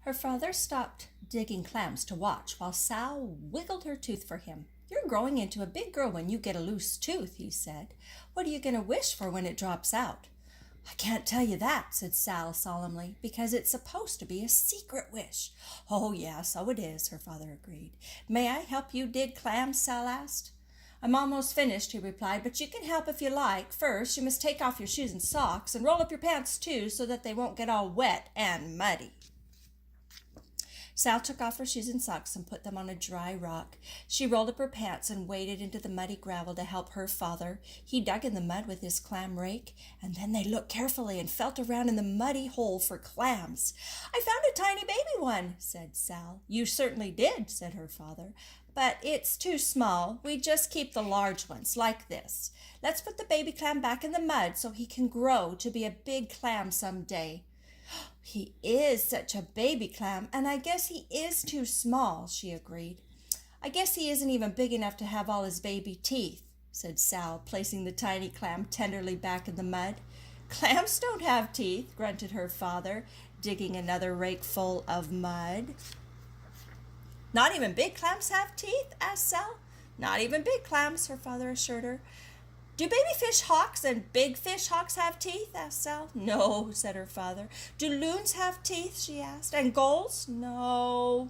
Her father stopped digging clams to watch while Sal wiggled her tooth for him. "You're growing into a big girl when you get a loose tooth," he said. "What are you going to wish for when it drops out?" "I can't tell you that," said Sal solemnly, "because it's supposed to be a secret wish." "Oh, yeah, so it is," her father agreed. "May I help you dig clams?" Sal asked. "I'm almost finished," he replied, "but you can help if you like. First, you must take off your shoes and socks and roll up your pants, too, so that they won't get all wet and muddy." Sal took off her shoes and socks and put them on a dry rock. She rolled up her pants and waded into the muddy gravel to help her father. He dug in the mud with his clam rake, and then they looked carefully and felt around in the muddy hole for clams. "I found a tiny baby one," said Sal. "You certainly did," said her father, "but it's too small. We just keep the large ones, like this. Let's put the baby clam back in the mud so he can grow to be a big clam some day." "He is such a baby clam, and I guess he is too small," she agreed. "I guess he isn't even big enough to have all his baby teeth," said Sal, placing the tiny clam tenderly back in the mud. "Clams don't have teeth," grunted her father, digging another rake full of mud. "Not even big clams have teeth?" asked Sal. "Not even big clams," her father assured her. "Do baby fish hawks and big fish hawks have teeth?" asked Sal. "No," said her father. "Do loons have teeth?" she asked. "And gulls?" "No."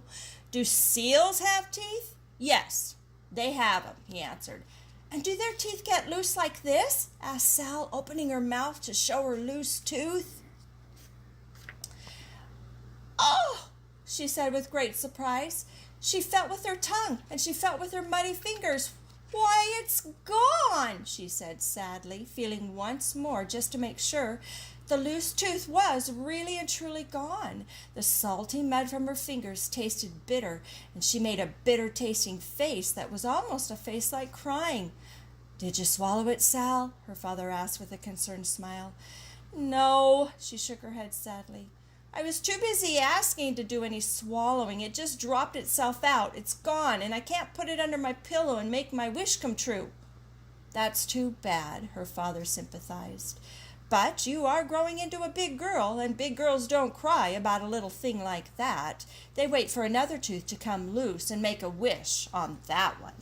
"Do seals have teeth?" "Yes, they have 'em," he answered. "And do their teeth get loose like this?" asked Sal, opening her mouth to show her loose tooth. "Oh!" she said with great surprise. She felt with her tongue, and she felt with her muddy fingers. "Why, it's gone," she said sadly, feeling once more just to make sure. The loose tooth was really and truly gone. The salty mud from her fingers tasted bitter, and she made a bitter-tasting face that was almost a face like crying. "Did you swallow it, Sal?" her father asked with a concerned smile. "No," she shook her head sadly. "I was too busy asking to do any swallowing. It just dropped itself out. It's gone, and I can't put it under my pillow and make my wish come true." "That's too bad," her father sympathized. "But you are growing into a big girl, and big girls don't cry about a little thing like that. They wait for another tooth to come loose and make a wish on that one."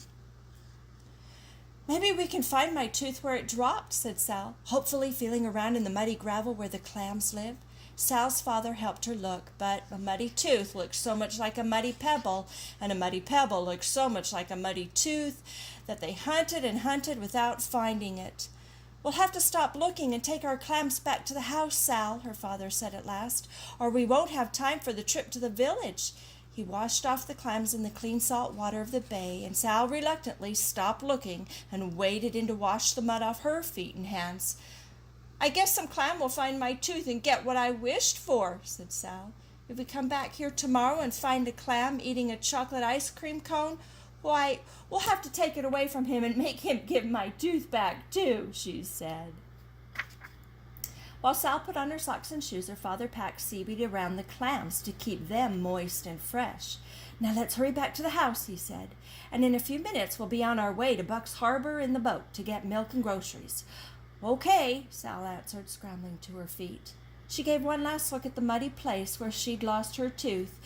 "Maybe we can find my tooth where it dropped," said Sal, hopefully feeling around in the muddy gravel where the clams lived. Sal's father helped her look, but a muddy tooth looked so much like a muddy pebble, and a muddy pebble looked so much like a muddy tooth, that they hunted and hunted without finding it. "We'll have to stop looking and take our clams back to the house, Sal," her father said at last, "or we won't have time for the trip to the village." He washed off the clams in the clean salt water of the bay, and Sal reluctantly stopped looking and waded in to wash the mud off her feet and hands. "I guess some clam will find my tooth and get what I wished for," said Sal. "If we come back here tomorrow and find a clam eating a chocolate ice cream cone, why, we'll have to take it away from him and make him give my tooth back, too," she said. While Sal put on her socks and shoes, her father packed seaweed around the clams to keep them moist and fresh. "Now let's hurry back to the house," he said, "and in a few minutes we'll be on our way to Buck's Harbor in the boat to get milk and groceries." "Okay," Sal answered, scrambling to her feet. She gave one last look at the muddy place where she'd lost her tooth,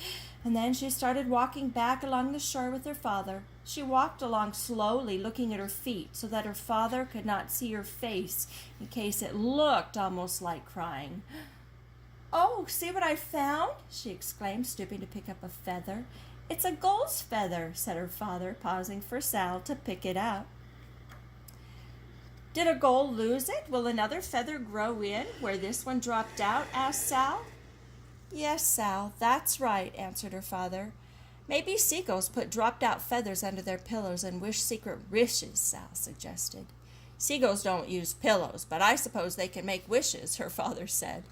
and then she started walking back along the shore with her father. She walked along slowly, looking at her feet so that her father could not see her face in case it looked almost like crying. "Oh, see what I found!" she exclaimed, stooping to pick up a feather. "It's a gull's feather," said her father, pausing for Sal to pick it up. "Did a gull lose it? Will another feather grow in where this one dropped out?" asked Sal. "Yes, Sal, that's right," answered her father. "Maybe seagulls put dropped-out feathers under their pillows and wish secret wishes," Sal suggested. "Seagulls don't use pillows, but I suppose they can make wishes," her father said.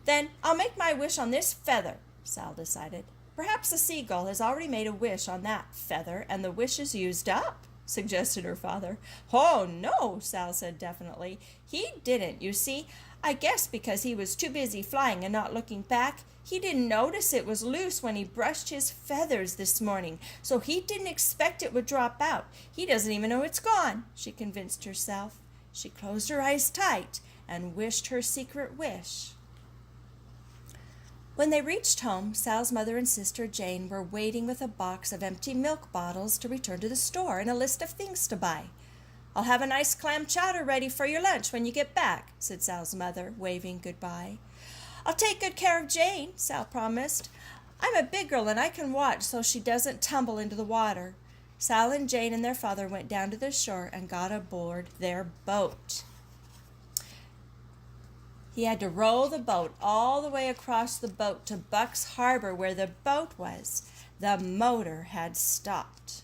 "Then I'll make my wish on this feather," Sal decided. "Perhaps the seagull has already made a wish on that feather, and the wish is used up," suggested her father. "Oh, no," Sal said definitely. "He didn't, you see. I guess because he was too busy flying and not looking back, he didn't notice it was loose when he brushed his feathers this morning, so he didn't expect it would drop out. He doesn't even know it's gone," she convinced herself. She closed her eyes tight and wished her secret wish. When they reached home, Sal's mother and sister Jane were waiting with a box of empty milk bottles to return to the store and a list of things to buy. "I'll have a nice clam chowder ready for your lunch when you get back," said Sal's mother, waving goodbye. "I'll take good care of Jane," Sal promised. "I'm a big girl and I can watch so she doesn't tumble into the water." Sal and Jane and their father went down to the shore and got aboard their boat. He had to row the boat all the way across the boat to Buck's Harbor where the boat was. The motor had stopped.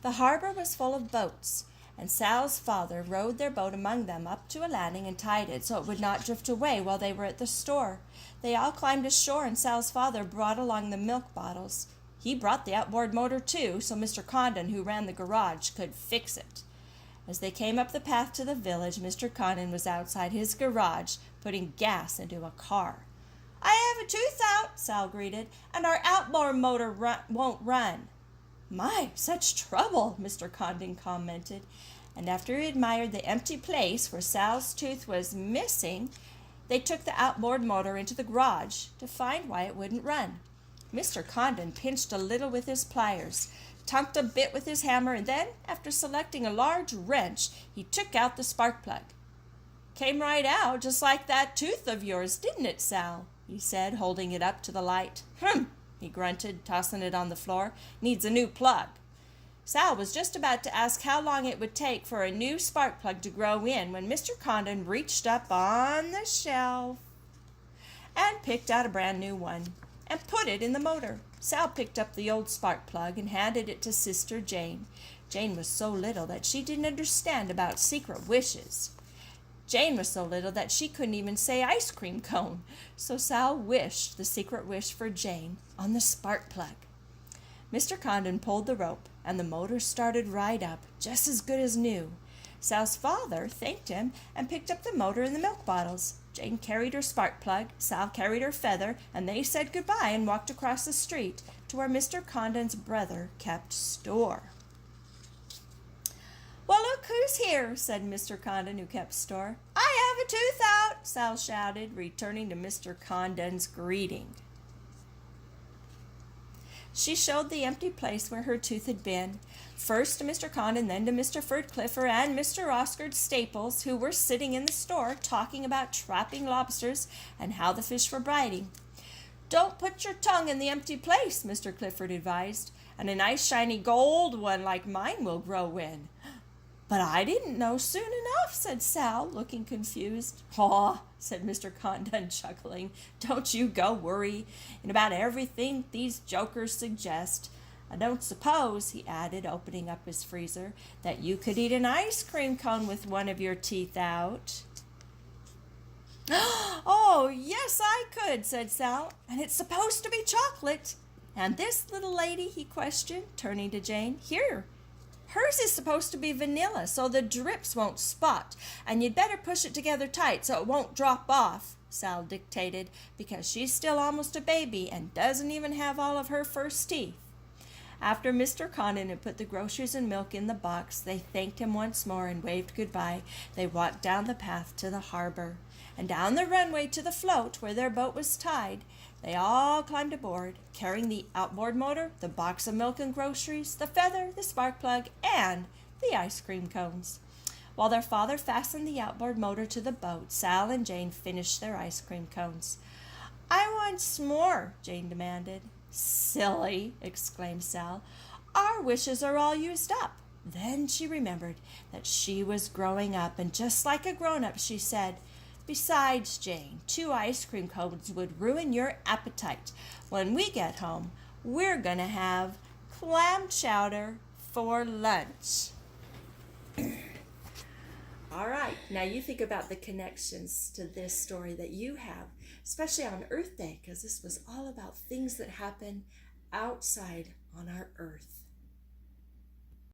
The harbor was full of boats, and Sal's father rowed their boat among them up to a landing and tied it so it would not drift away while they were at the store. They all climbed ashore, and Sal's father brought along the milk bottles. He brought the outboard motor too, so Mr. Condon, who ran the garage, could fix it. As they came up the path to the village, Mr. Condon was outside his garage, putting gas into a car. "I have a tooth out," Sal greeted, "and our outboard motor won't run." "My, such trouble," Mr. Condon commented, and after he admired the empty place where Sal's tooth was missing, they took the outboard motor into the garage to find why it wouldn't run. Mr. Condon pinched a little with his pliers, tunked a bit with his hammer, and then, after selecting a large wrench, he took out the spark plug. "Came right out, just like that tooth of yours, didn't it, Sal?" he said, holding it up to the light. He grunted, tossing it on the floor. "Needs a new plug." Sal was just about to ask how long it would take for a new spark plug to grow in when Mr. Condon reached up on the shelf and picked out a brand new one and put it in the motor. Sal picked up the old spark plug and handed it to Sister Jane. Jane was so little that she didn't understand about secret wishes. Jane was so little that she couldn't even say ice cream cone, so Sal wished the secret wish for Jane on the spark plug. Mr. Condon pulled the rope, and the motor started right up, just as good as new. Sal's father thanked him and picked up the motor and the milk bottles. Jane carried her spark plug, Sal carried her feather, and they said goodbye and walked across the street to where Mr. Condon's brother kept store. "Well, look who's here," said Mr. Condon, who kept store. "I have a tooth out," Sal shouted, returning to Mr. Condon's greeting. She showed the empty place where her tooth had been, first to Mr. Condon, then to Mr. Cliffer and Mr. Oscar Staples, who were sitting in the store talking about trapping lobsters and how the fish were biting. "Don't put your tongue in the empty place," Mr. Clifford advised, "and a nice shiny gold one like mine will grow in." "But I didn't know soon enough," said Sal, looking confused. "Aw," said Mr. Condon, chuckling, "don't you go worry in about everything these jokers suggest. I don't suppose," he added, opening up his freezer, "that you could eat an ice cream cone with one of your teeth out." "Oh, yes, I could," said Sal, "and it's supposed to be chocolate." "And this little lady?" he questioned, turning to Jane. "Here. Hers is supposed to be vanilla, so the drips won't spot, and you'd better push it together tight so it won't drop off," Sal dictated, "because she's still almost a baby and doesn't even have all of her first teeth." After Mr. Condon had put the groceries and milk in the box, they thanked him once more and waved goodbye. They walked down the path to the harbor, and down the runway to the float where their boat was tied. They all climbed aboard, carrying the outboard motor, the box of milk and groceries, the feather, the spark plug, and the ice cream cones. While their father fastened the outboard motor to the boat, Sal and Jane finished their ice cream cones. "I want some more," Jane demanded. "Silly," exclaimed Sal. "Our wishes are all used up." Then she remembered that she was growing up, and just like a grown-up, she said, "Besides, Jane, 2 ice cream cones would ruin your appetite. When we get home, we're going to have clam chowder for lunch." All right, now you think about the connections to this story that you have, especially on Earth Day, because this was all about things that happen outside on our Earth.